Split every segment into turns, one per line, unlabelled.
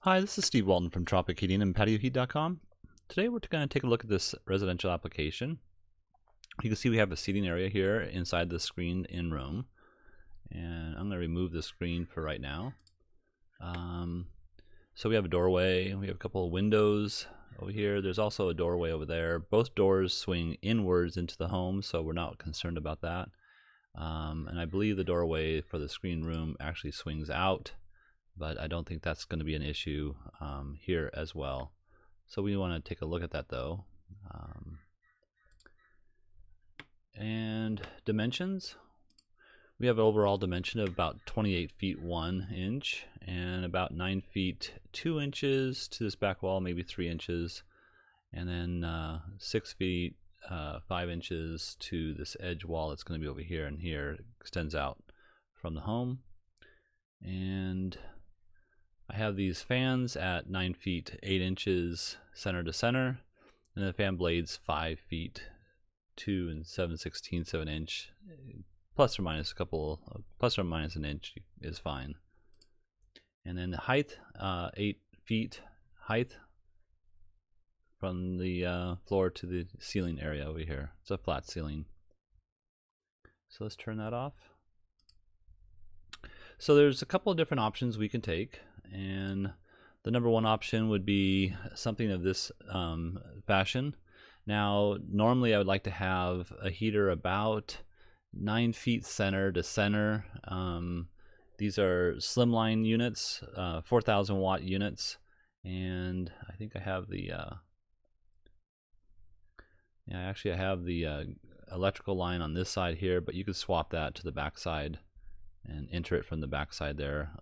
Hi, this is Steve Walton from Tropic Heating and PatioHeat.com. Today we're going to take a look at this residential application. You can see we have a seating area here inside the screened in room. And I'm going to remove the screen for right now. So we have a doorway, we have a couple of windows over here. There's also a doorway over there. Both doors swing inwards into the home, so we're not concerned about that. And I believe the doorway for the screen room actually swings out, but I don't think that's going to be an issue here as well. So we want to take a look at that though. And dimensions. We have an overall dimension of about 28 feet 1 inch and about 9 feet 2 inches to this back wall, maybe 3 inches, and then 6 feet 5 inches to this edge wall that's going to be over here, and here it extends out from the home. And I have these fans at 9 feet 8 inches center to center, and the fan blades 5 feet 2 and 7/16 of an inch, plus or minus an inch is fine. And then the height, 8 feet height from the floor to the ceiling area over here. It's a flat ceiling. So let's turn that off. So there's a couple of different options we can take, and the number one option would be something of this fashion. Now, normally I would like to have a heater about 9 feet center to center. These are Slimline units, 4,000 watt units, and I think I have the I have the electrical line on this side here, but you could swap that to the back side and enter it from the back side there.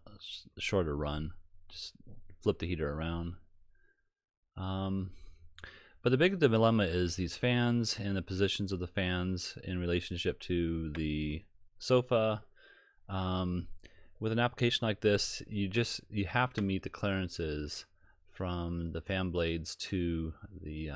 Shorter run, just flip the heater around. But the big dilemma is these fans and the positions of the fans in relationship to the sofa. With an application like this, you have to meet the clearances from the fan blades to the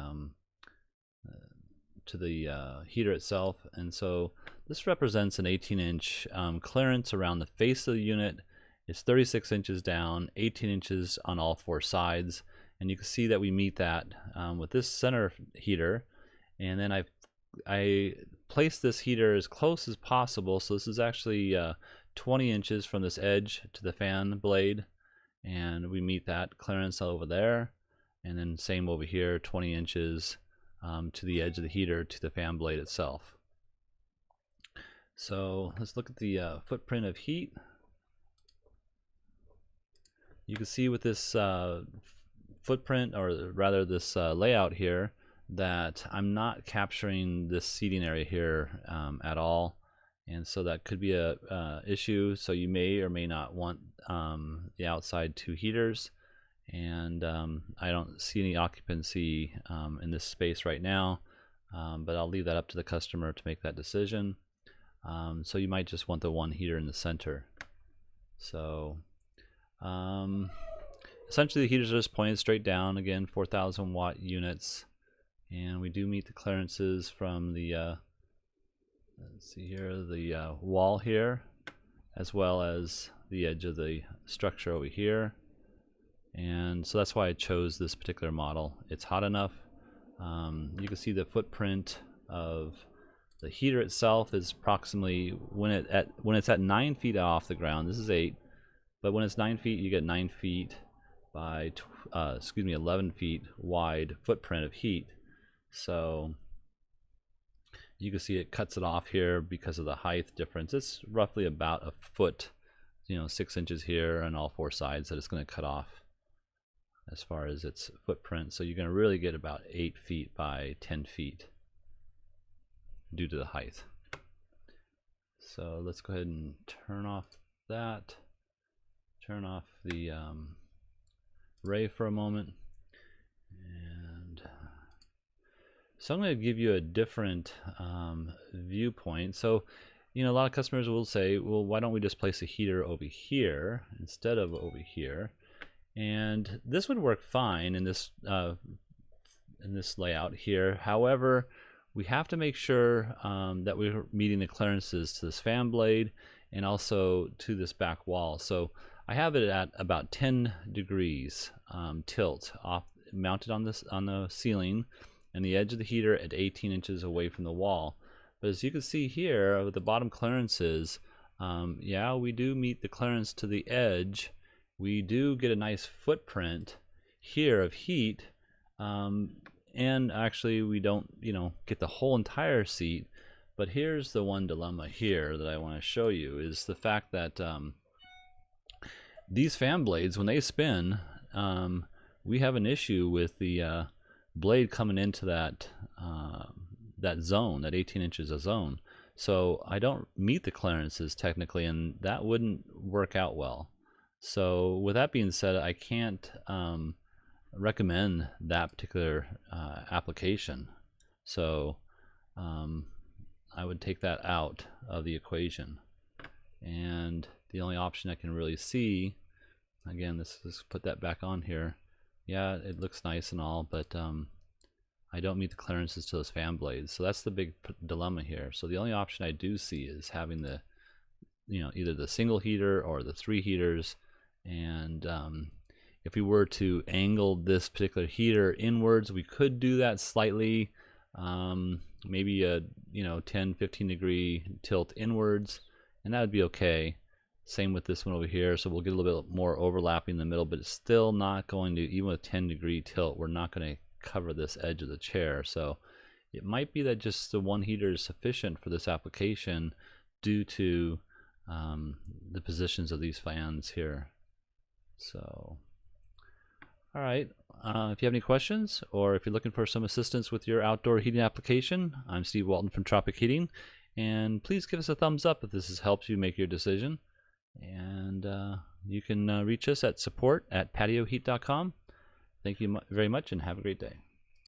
heater itself, and so this represents an 18-inch clearance around the face of the unit. It's 36 inches down, 18 inches on all four sides, and you can see that we meet that with this center heater. And then I placed this heater as close as possible, so this is actually 20 inches from this edge to the fan blade, and we meet that clearance over there. And then same over here, 20 inches to the edge of the heater to the fan blade itself. So let's look at the footprint of heat. You can see with this footprint, or rather this layout here, that I'm not capturing this seating area here at all, and so that could be a issue. So you may or may not want the outside two heaters, and I don't see any occupancy in this space right now, but I'll leave that up to the customer to make that decision. So you might just want the one heater in the center. So essentially the heaters are just pointed straight down, again 4,000 watt units, and we do meet the clearances from the let's see here, the wall here, as well as the edge of the structure over here. And so that's why I chose this particular model. It's hot enough. You can see the footprint of the heater itself is approximately, when it's at 9 feet off the ground, this is 8, but when it's 9 feet, you get 9 feet by 11 feet wide footprint of heat. So you can see it cuts it off here because of the height difference. It's roughly about a foot, 6 inches here on all four sides that it's going to cut off as far as its footprint. So you're going to really get about 8 feet by 10 feet due to the height. So let's go ahead and turn off that. Turn off the array for a moment. And so I'm going to give you a different viewpoint. So, a lot of customers will say, well, why don't we just place a heater over here instead of over here? And this would work fine in this layout here. However, we have to make sure that we're meeting the clearances to this fan blade and also to this back wall. So I have it at about 10 degrees tilt off, mounted on the ceiling, and the edge of the heater at 18 inches away from the wall. But as you can see here, with the bottom clearances, yeah, we do meet the clearance to the edge. We do get a nice footprint here of heat, and actually we don't, get the whole entire seat. But here's the one dilemma here that I want to show you, is the fact that these fan blades, when they spin, we have an issue with the blade coming into that zone, that 18 inches of zone. So I don't meet the clearances technically, and that wouldn't work out well. So with that being said, I can't recommend that particular application. So I would take that out of the equation. And the only option I can really see, again, let's put that back on here. Yeah, it looks nice and all, but I don't meet the clearances to those fan blades. So that's the big dilemma here. So the only option I do see is having the, either the single heater or the 3 heaters. And if we were to angle this particular heater inwards, we could do that slightly, maybe a 10-15 degree tilt inwards, and that would be okay. Same with this one over here, so we'll get a little bit more overlapping in the middle, but it's still not going to, even with 10 degree tilt, we're not going to cover this edge of the chair. So it might be that just the one heater is sufficient for this application due to the positions of these fans here. So all right, if you have any questions, or if you're looking for some assistance with your outdoor heating application, I'm Steve Walton from Tropic Heating, and please give us a thumbs up if this has helped you make your decision. And you can reach us at support@patioheat.com. Thank you very much, and have a great day.